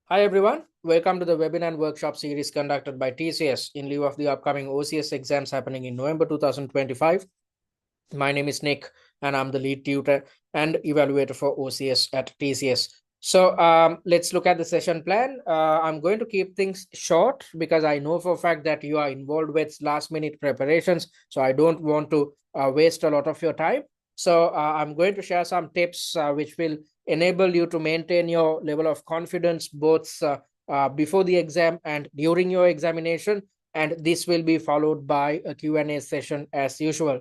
Hi everyone, welcome to the webinar and workshop series conducted by TCS in lieu of the upcoming OCS exams happening in November 2025. My name is Nick and I'm the lead tutor and evaluator for OCS at TCS. So let's look at the session plan. I'm going to keep things short because I know for a fact that you are involved with last minute preparations. So I don't want to waste a lot of your time. So I'm going to share some tips which will enable you to maintain your level of confidence both before the exam and during your examination. And this will be followed by a Q&A session as usual.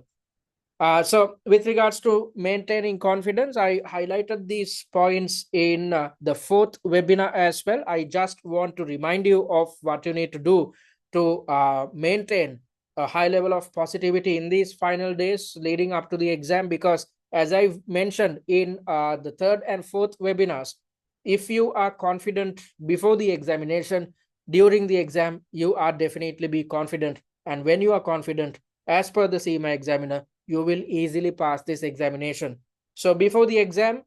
So with regards to maintaining confidence, I highlighted these points in the fourth webinar as well. I just want to remind you of what you need to do to maintain a high level of positivity in these final days leading up to the exam, because as I've mentioned in the third and fourth webinars, if you are confident before the examination, during the exam, you are definitely be confident. And when you are confident, as per the CIMA examiner, you will easily pass this examination. So before the exam,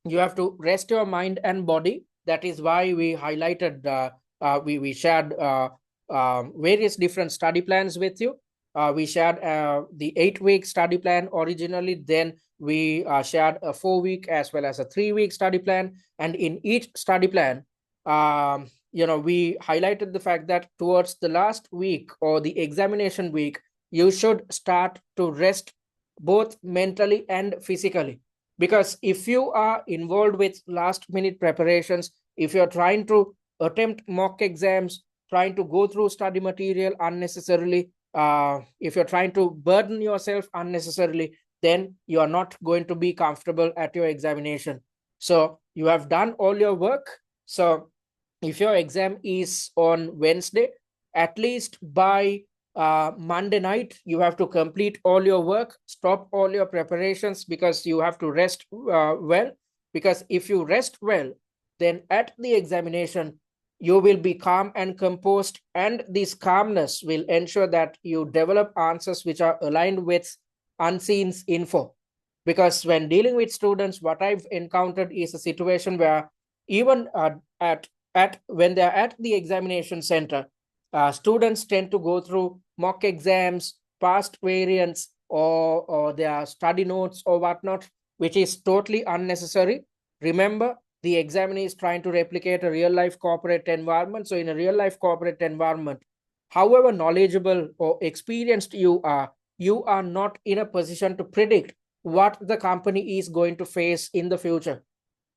you have to rest your mind and body. That is why we highlighted, we shared various different study plans with you. We shared the 8-week study plan originally, then we shared a 4-week as well as a 3-week study plan. And in each study plan, we highlighted the fact that towards the last week or the examination week, you should start to rest both mentally and physically. Because if you are involved with last minute preparations, if you're trying to attempt mock exams, trying to go through study material unnecessarily, if you're trying to burden yourself unnecessarily, then you are not going to be comfortable at your examination. So you have done all your work. So if your exam is on Wednesday, at least by Monday night, you have to complete all your work, stop all your preparations, because you have to rest well. Because if you rest well, then at the examination, you will be calm and composed, and this calmness will ensure that you develop answers which are aligned with unseen info. Because when dealing with students, what I've encountered is a situation where even at when they're at the examination center, students tend to go through mock exams, past variants, or their study notes or whatnot, which is totally unnecessary. Remember, the examiner is trying to replicate a real life corporate environment. So, in a real life corporate environment, however knowledgeable or experienced you are not in a position to predict what the company is going to face in the future.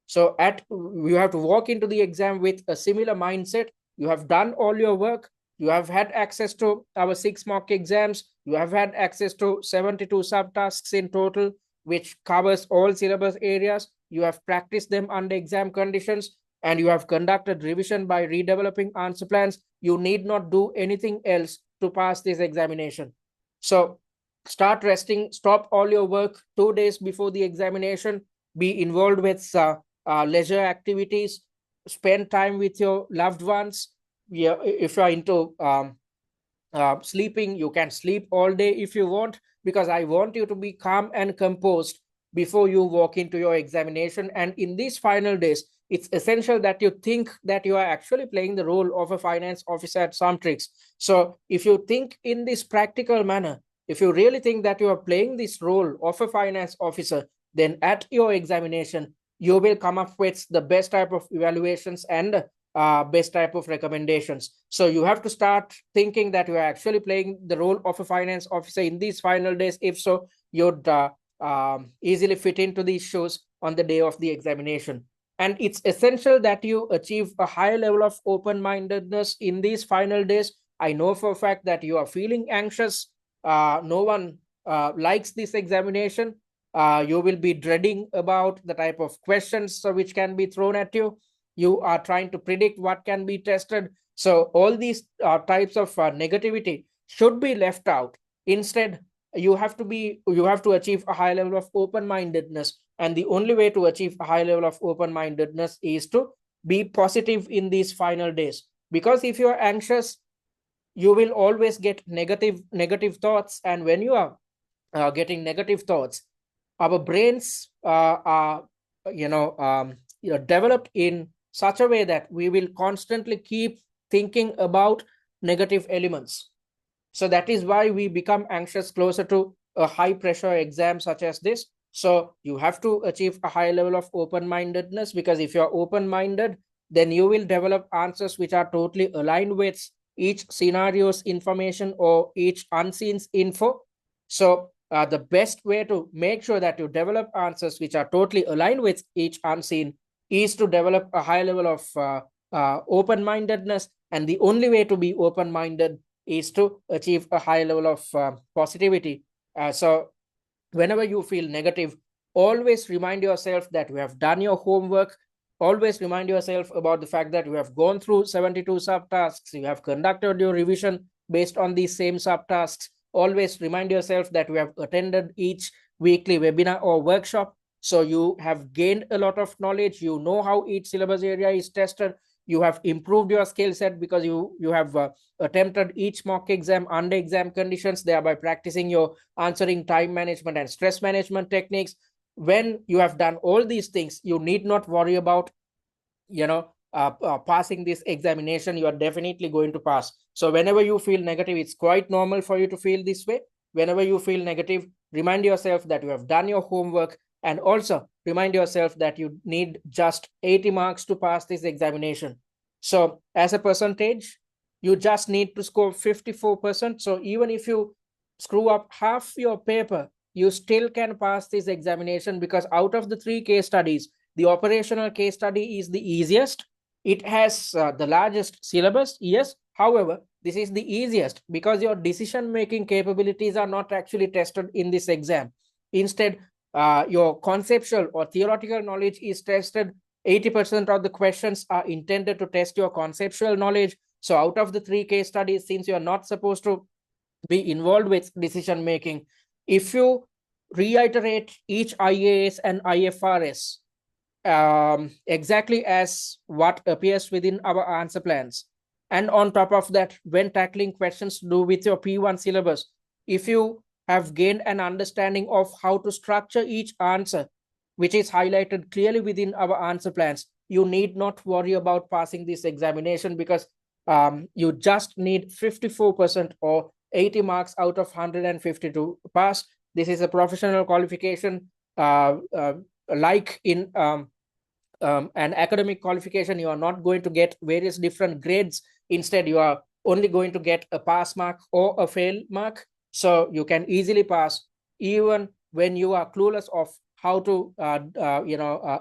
So you have to walk into the exam with a similar mindset. You have done all your work. You have had access to our 6 mock exams. You have had access to 72 subtasks in total, which covers all syllabus areas. You have practiced them under exam conditions, and you have conducted revision by redeveloping answer plans. You need not do anything else to pass this examination. So start resting, stop all your work 2 days before the examination, be involved with leisure activities, spend time with your loved ones. Yeah, if you're into sleeping, you can sleep all day if you want, because I want you to be calm and composed before you walk into your examination. And in these final days, it's essential that you think that you are actually playing the role of a finance officer at SumTrix. So if you think in this practical manner, if you really think that you are playing this role of a finance officer, then at your examination, you will come up with the best type of evaluations and best type of recommendations. So you have to start thinking that you are actually playing the role of a finance officer in these final days. If so, you'd easily fit into these shoes on the day of the examination. And it's essential that you achieve a high level of open-mindedness in these final days. I know for a fact that you are feeling anxious. No one likes this examination. You will be dreading about the type of questions which can be thrown at you. You are trying to predict what can be tested. So all these types of negativity should be left out. Instead, you have to achieve a high level of open-mindedness, and the only way to achieve a high level of open-mindedness is to be positive in these final days. Because if you are anxious, you will always get negative thoughts, and when you are getting negative thoughts, our brains are developed in such a way that we will constantly keep thinking about negative elements. So that is why we become anxious closer to a high pressure exam such as this. So you have to achieve a high level of open-mindedness, because if you're open-minded, then you will develop answers which are totally aligned with each scenario's information or each unseen's info. So the best way to make sure that you develop answers which are totally aligned with each unseen is to develop a high level of open-mindedness. And the only way to be open-minded is to achieve a high level of positivity. So whenever you feel negative, always remind yourself that you have done your homework. Always remind yourself about the fact that you have gone through 72 subtasks, you have conducted your revision based on these same subtasks. Always remind yourself that you have attended each weekly webinar or workshop. So you have gained a lot of knowledge. You know how each syllabus area is tested. You have improved your skill set because you have attempted each mock exam under exam conditions, thereby practicing your answering time management and stress management techniques. When you have done all these things, you need not worry about passing this examination. You are definitely going to pass. So whenever you feel negative, it's quite normal for you to feel this way. Whenever you feel negative, remind yourself that you have done your homework, and also remind yourself that you need just 80 marks to pass this examination. So as a percentage, you just need to score 54%. So even if you screw up half your paper, you still can pass this examination, because out of the 3 case studies, the operational case study is the easiest. It has the largest syllabus, yes. However, this is the easiest because your decision-making capabilities are not actually tested in this exam. Instead, your conceptual or theoretical knowledge is tested. 80% of the questions are intended to test your conceptual knowledge. So out of the 3 case studies, since you are not supposed to be involved with decision making, if you reiterate each IAS and IFRS exactly as what appears within our answer plans, and on top of that, when tackling questions to do with your P1 syllabus, if you have gained an understanding of how to structure each answer, which is highlighted clearly within our answer plans, you need not worry about passing this examination, because you just need 54% or 80 marks out of 150 to pass. This is a professional qualification. Like in an academic qualification, you are not going to get various different grades. Instead, you are only going to get a pass mark or a fail mark. So you can easily pass even when you are clueless of how to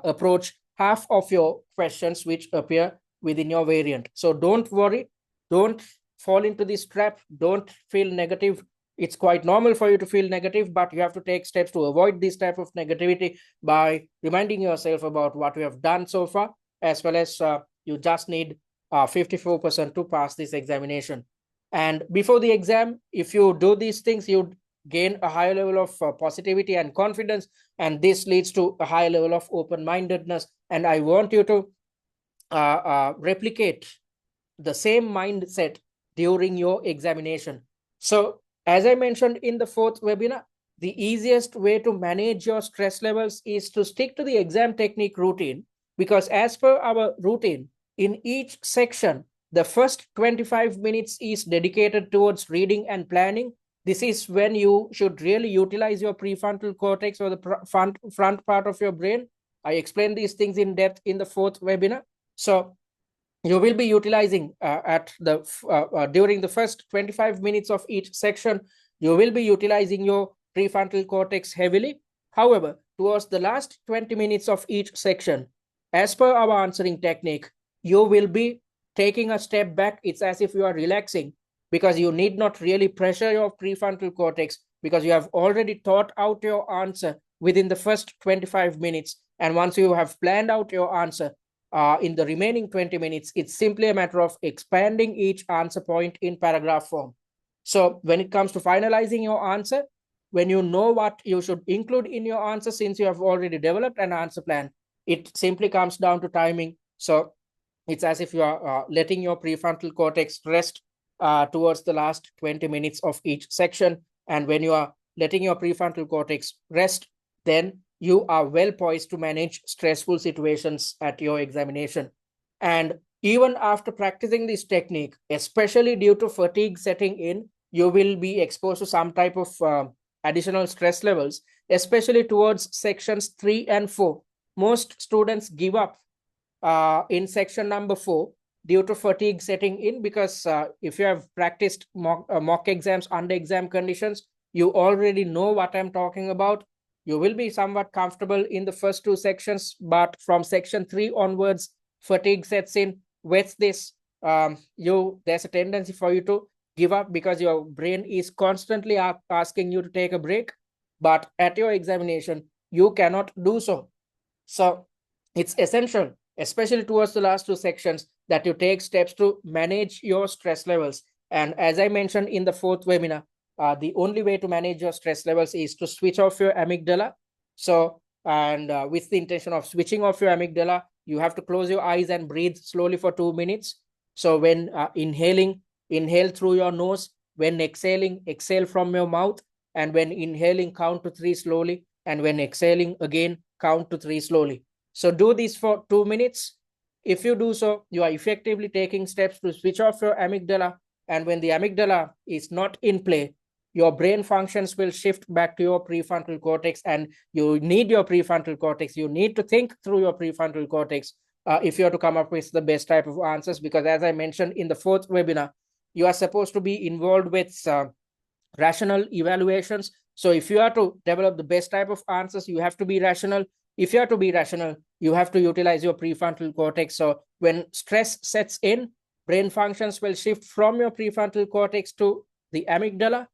approach half of your questions which appear within your variant. So don't worry, don't fall into this trap, don't feel negative. It's quite normal for you to feel negative, but you have to take steps to avoid this type of negativity by reminding yourself about what you have done so far, as well as you just need 54% to pass this examination. And before the exam, if you do these things, you gain a higher level of positivity and confidence, and this leads to a higher level of open-mindedness. And I want you to replicate the same mindset during your examination. So as I mentioned in the 4th webinar, the easiest way to manage your stress levels is to stick to the exam technique routine, because as per our routine, in each section, the first 25 minutes is dedicated towards reading and planning. This is when you should really utilize your prefrontal cortex, or the front part of your brain. I explained these things in depth in the 4th webinar. So you will be utilizing during the first 25 minutes of each section, you will be utilizing your prefrontal cortex heavily. However, towards the last 20 minutes of each section, as per our answering technique, you will be taking a step back. It's as if you are relaxing, because you need not really pressure your prefrontal cortex, because you have already thought out your answer within the first 25 minutes. And once you have planned out your answer, in the remaining 20 minutes, it's simply a matter of expanding each answer point in paragraph form. So when it comes to finalizing your answer, when you know what you should include in your answer, since you have already developed an answer plan, it simply comes down to timing. So it's as if you are letting your prefrontal cortex rest towards the last 20 minutes of each section. And when you are letting your prefrontal cortex rest, then you are well poised to manage stressful situations at your examination. And even after practicing this technique, especially due to fatigue setting in, you will be exposed to some type of additional stress levels, especially towards sections 3 and 4. Most students give up in section number 4 due to fatigue setting in, because if you have practiced mock exams under exam conditions, you already know what I'm talking about. You will be somewhat comfortable in the first 2 sections, but from section 3 onwards, fatigue sets in. With this, there's a tendency for you to give up, because your brain is constantly asking you to take a break, but at your examination you cannot do so. So it's essential, especially towards the last 2 sections, that you take steps to manage your stress levels. And as I mentioned in the 4th webinar, the only way to manage your stress levels is to switch off your amygdala. So, and with the intention of switching off your amygdala, you have to close your eyes and breathe slowly for 2 minutes. So when inhaling, inhale through your nose. When exhaling, exhale from your mouth. And when inhaling, count to 3 slowly. And when exhaling again, count to 3 slowly. So do this for 2 minutes. If you do so, you are effectively taking steps to switch off your amygdala. And when the amygdala is not in play, your brain functions will shift back to your prefrontal cortex, and you need your prefrontal cortex. You need to think through your prefrontal cortex if you are to come up with the best type of answers, because as I mentioned in the 4th webinar, you are supposed to be involved with rational evaluations. So if you are to develop the best type of answers, you have to be rational. If you are to be rational, you have to utilize your prefrontal cortex. So when stress sets in, brain functions will shift from your prefrontal cortex to the amygdala.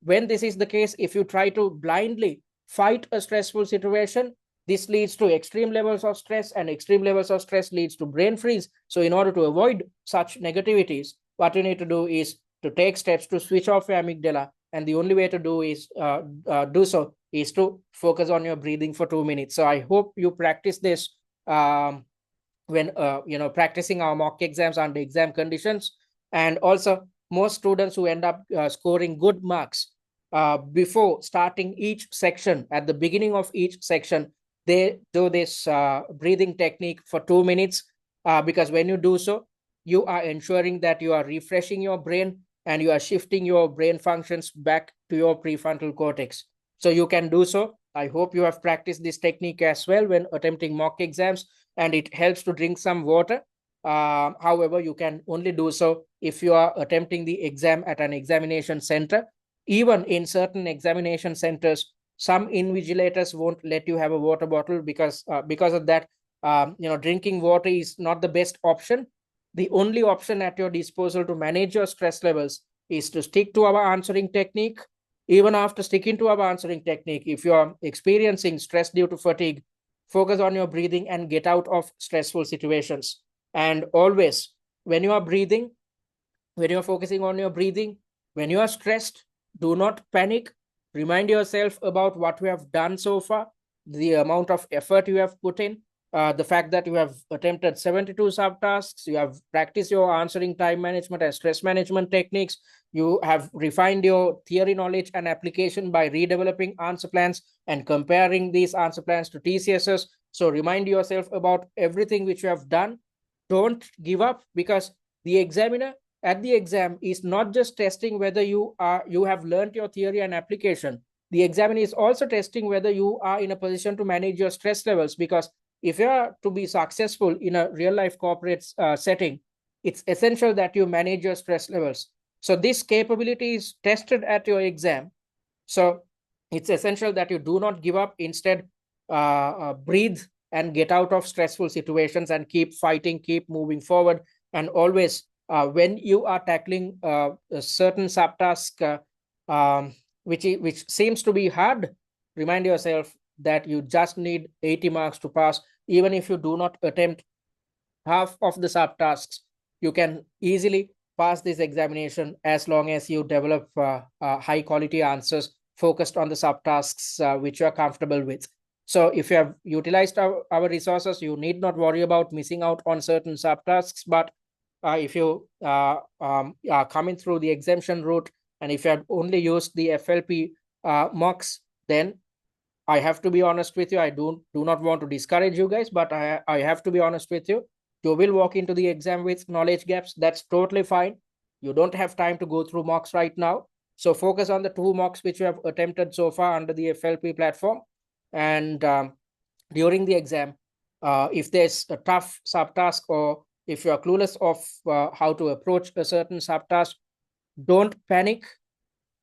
When this is the case, if you try to blindly fight a stressful situation, this leads to extreme levels of stress, and extreme levels of stress leads to brain freeze. So in order to avoid such negativities, what you need to do is to take steps to switch off your amygdala. And the only way to do so is to focus on your breathing for 2 minutes. So I hope you practice this when practicing our mock exams under exam conditions. And also, most students who end up scoring good marks before starting each section, at the beginning of each section, they do this breathing technique for 2 minutes, because when you do so, you are ensuring that you are refreshing your brain, and you are shifting your brain functions back to your prefrontal cortex. So you can do so. I hope you have practiced this technique as well when attempting mock exams, and it helps to drink some water. However, you can only do so if you are attempting the exam at an examination center. Even in certain examination centers, some invigilators won't let you have a water bottle, because of that, drinking water is not the best option. The only option at your disposal to manage your stress levels is to stick to our answering technique. Even after sticking to our answering technique, if you are experiencing stress due to fatigue, focus on your breathing and get out of stressful situations. And always, when you are breathing, when you are focusing on your breathing, when you are stressed, do not panic. Remind yourself about what you have done so far, the amount of effort you have put in, the fact that you have attempted 72 subtasks, you have practiced your answering time management and stress management techniques, you have refined your theory knowledge and application by redeveloping answer plans and comparing these answer plans to TCSs. So remind yourself about everything which you have done. Don't give up, because the examiner at the exam is not just testing whether you have learned your theory and application. The examiner is also testing whether you are in a position to manage your stress levels, because if you are to be successful in a real life corporate setting, it's essential that you manage your stress levels. So this capability is tested at your exam. So it's essential that you do not give up. Instead, breathe and get out of stressful situations and keep fighting, keep moving forward. And always, when you are tackling a certain subtask which seems to be hard, remind yourself that you just need 80 marks to pass. Even if you do not attempt half of the subtasks, you can easily pass this examination, as long as you develop high quality answers focused on the subtasks which you are comfortable with. So if you have utilized our resources, you need not worry about missing out on certain subtasks. But if you are coming through the exemption route, and if you have only used the FLP mocks, then I have to be honest with you. I do not want to discourage you guys, but I have to be honest with you. You will walk into the exam with knowledge gaps. That's totally fine. You don't have time to go through mocks right now. So focus on the 2 mocks which you have attempted so far under the FLP platform. And during the exam, if there's a tough subtask or if you're clueless of how to approach a certain subtask, don't panic,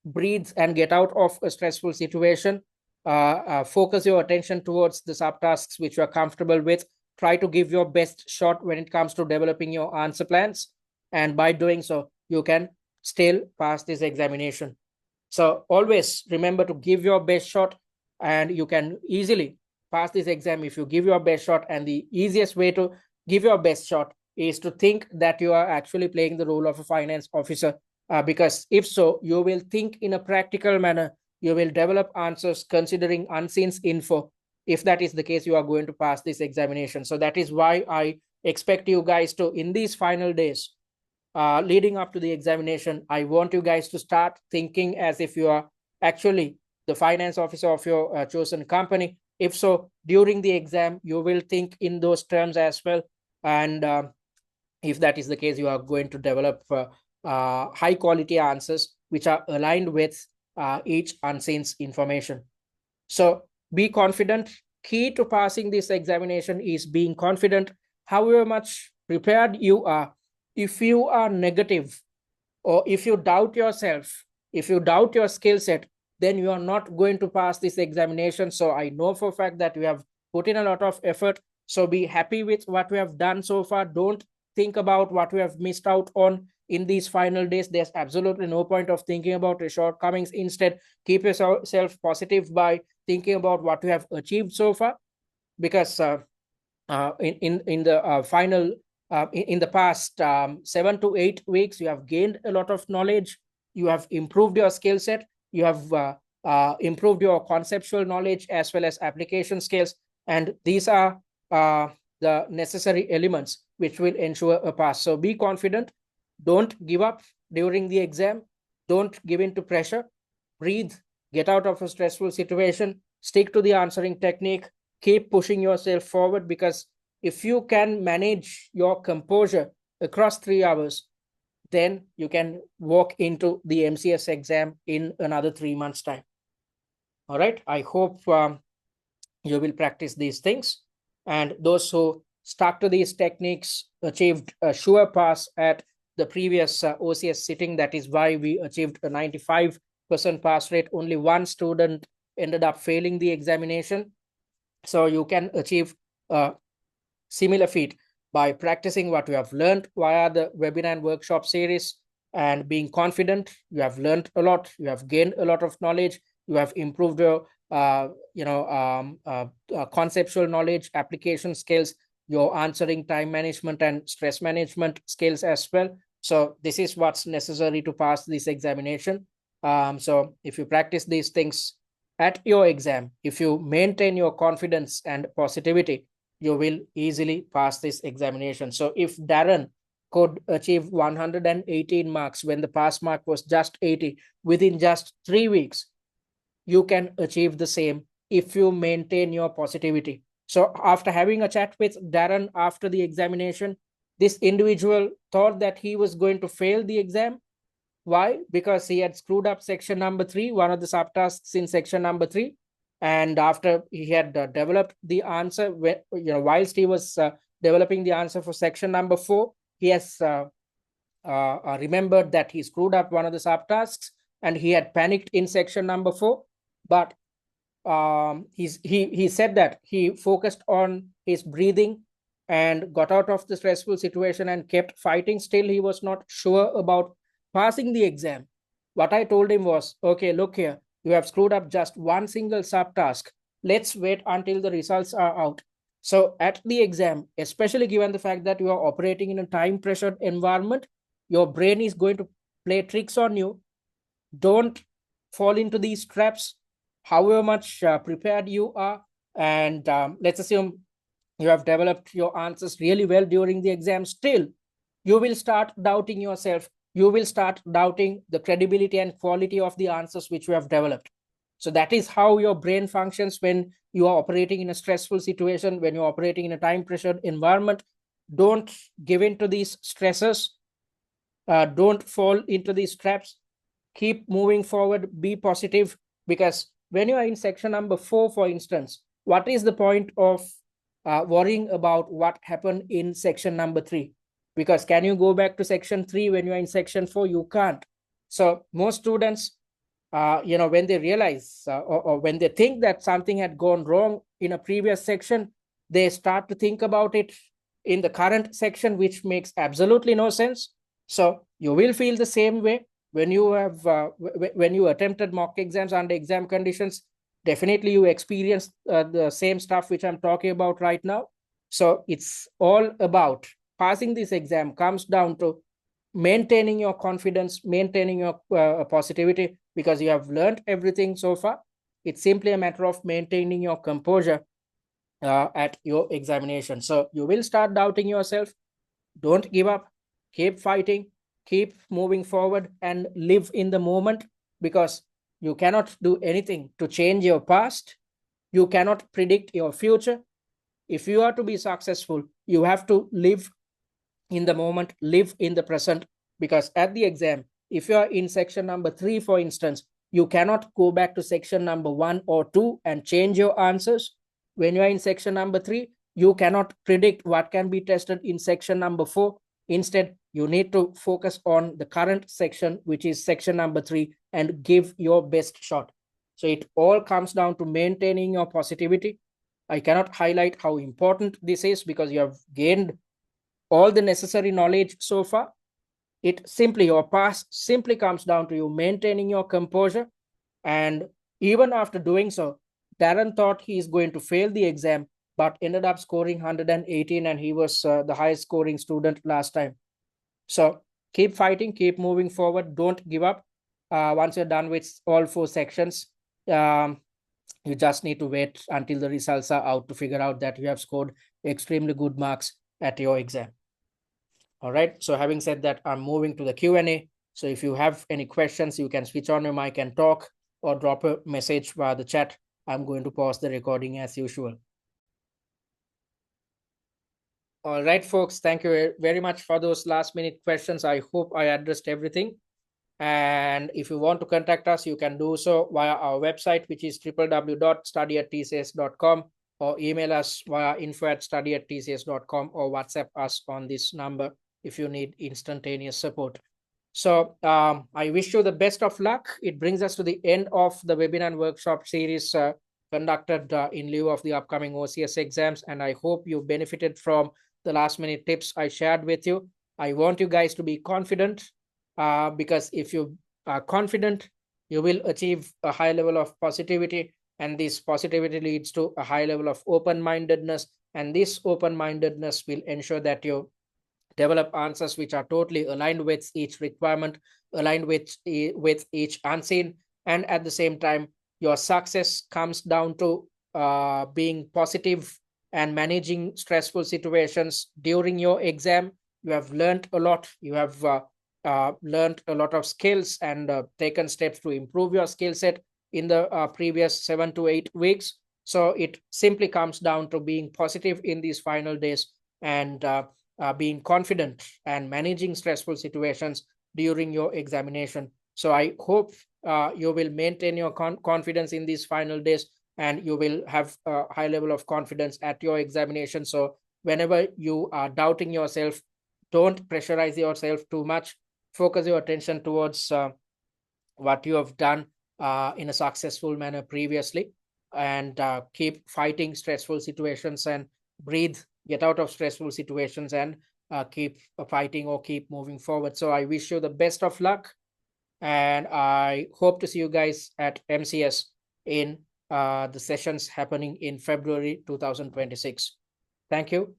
breathe and get out of a stressful situation. Focus your attention towards the subtasks which you are comfortable with. Try to give your best shot when it comes to developing your answer plans. And by doing so, you can still pass this examination. So always remember to give your best shot, and you can easily pass this exam if you give your best shot. And the easiest way to give your best shot is to think that you are actually playing the role of a finance officer, because if so, you will think in a practical manner. You will develop answers considering unseen info. If that is the case, you are going to pass this examination. So that is why I expect you guys to, in these final days, leading up to the examination, I want you guys to start thinking as if you are actually the finance officer of your chosen company. If so, during the exam, you will think in those terms as well. And if that is the case, you are going to develop high quality answers which are aligned with each unseen information. So be confident. Key to passing this examination is being confident. However much prepared you are, if you are negative or if you doubt yourself, if you doubt your skill set, then you are not going to pass this examination. So I know for a fact that you have put in a lot of effort. So be happy with what we have done so far. Don't think about what we have missed out on in these final days. There's absolutely no point of thinking about the shortcomings. Instead, keep yourself positive by thinking about what you have achieved so far, because in the final in the past 7 to 8 weeks, you have gained a lot of knowledge. You have improved your skill set. You have improved your conceptual knowledge as well as application skills. And these are the necessary elements which will ensure a pass. So be confident. Don't give up during the exam. Don't give in to pressure. Breathe. Get out of a stressful situation. Stick to the answering technique. Keep pushing yourself forward, because if you can manage your composure across 3 hours, then you can walk into the MCS exam in another 3 months' time. All right. I hope you will practice these things. And those who stuck to these techniques achieved a sure pass at the previous OCS sitting. That is why we achieved a 95% pass rate. Only one student ended up failing the examination. So you can achieve a similar feat by practicing what you have learned via the webinar and workshop series and being confident. You have learned a lot. You have gained a lot of knowledge. You have improved your conceptual knowledge, application skills, your answering time management and stress management skills as well. So this is what's necessary to pass this examination. So if you practice these things at your exam, if you maintain your confidence and positivity, you will easily pass this examination. So if Darren could achieve 118 marks when the pass mark was just 80 within just 3 weeks, you can achieve the same if you maintain your positivity. So after having a chat with Darren after the examination, this individual thought that he was going to fail the exam. Why? Because he had screwed up section number 3, one of the subtasks in section number 3. And after he had developed the answer, whilst he was developing the answer for section number 4, he has remembered that he screwed up one of the subtasks and he had panicked in section number 4. But he said that he focused on his breathing and got out of the stressful situation and kept fighting. Still, he was not sure about passing the exam. What I told him was, okay, look here, you have screwed up just one single subtask. Let's wait until the results are out. So at the exam, especially given the fact that you are operating in a time pressured environment, your brain is going to play tricks on you. Don't fall into these traps, however much prepared you are. And let's assume you have developed your answers really well during the exam. Still, you will start doubting yourself. You will start doubting the credibility and quality of the answers which you have developed. So that is how your brain functions when you are operating in a stressful situation, when you're operating in a time pressured environment. Don't give in to these stresses. Don't fall into these traps. Keep moving forward, be positive, because when you are in section number 4, for instance, what is the point of worrying about what happened in section number 3? Because can you go back to section 3 when you are in section 4? You can't. So most students, when they realize or when they think that something had gone wrong in a previous section, they start to think about it in the current section, which makes absolutely no sense. So you will feel the same way when you have when you attempted mock exams under exam conditions. Definitely you experience the same stuff which I'm talking about right now. So it's all about passing this exam comes down to maintaining your confidence, maintaining your positivity, because you have learned everything so far. It's simply a matter of maintaining your composure at your examination. So you will start doubting yourself. Don't give up. Keep fighting. Keep moving forward and live in the moment, because you cannot do anything to change your past. You cannot predict your future. If you are to be successful, you have to live in the moment, live in the present, because at the exam, if you are in section number 3, for instance, you cannot go back to section number 1 or 2 and change your answers. When you are in section number 3, you cannot predict what can be tested in section number 4. Instead, you need to focus on the current section, which is section number 3, and give your best shot. So it all comes down to maintaining your positivity. I cannot highlight how important this is, because you have gained all the necessary knowledge so far. It simply, your pass simply comes down to you maintaining your composure. And even after doing so, Darren thought he is going to fail the exam, but ended up scoring 118, and he was the highest scoring student last time. So keep fighting, keep moving forward, don't give up. Once you're done with all 4 sections, you just need to wait until the results are out to figure out that you have scored extremely good marks at your exam. All right, so having said that, I'm moving to the Q&A. So if you have any questions, you can switch on your mic and talk, or drop a message via the chat. I'm going to pause the recording as usual. All right, folks, thank you very much for those last minute questions. I hope I addressed everything. And if you want to contact us, you can do so via our website, which is www.study@tcs.com, or email us via info@study@tcs.com, or WhatsApp us on this number if you need instantaneous support. So I wish you the best of luck. It brings us to the end of the webinar and workshop series conducted in lieu of the upcoming OCS exams. And I hope you benefited from the last minute tips I shared with you. I want you guys to be confident, because if you are confident, you will achieve a high level of positivity. And this positivity leads to a high level of open-mindedness. And this open-mindedness will ensure that you develop answers which are totally aligned with each requirement, aligned with each unseen. And at the same time, your success comes down to being positive and managing stressful situations during your exam. You have learned a lot. You have learned a lot of skills and taken steps to improve your skill set in the previous 7 to 8 weeks. So it simply comes down to being positive in these final days, and being confident and managing stressful situations during your examination. So I hope you will maintain your confidence in these final days, and you will have a high level of confidence at your examination. So whenever you are doubting yourself, don't pressurize yourself too much. Focus your attention towards what you have done in a successful manner previously, and keep fighting stressful situations, and breathe, get out of stressful situations, and keep fighting or keep moving forward. So I wish you the best of luck, and I hope to see you guys at MCS in the sessions happening in February 2026. Thank you,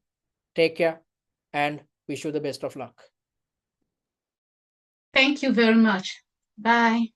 take care, and wish you the best of luck. Thank you very much. Bye.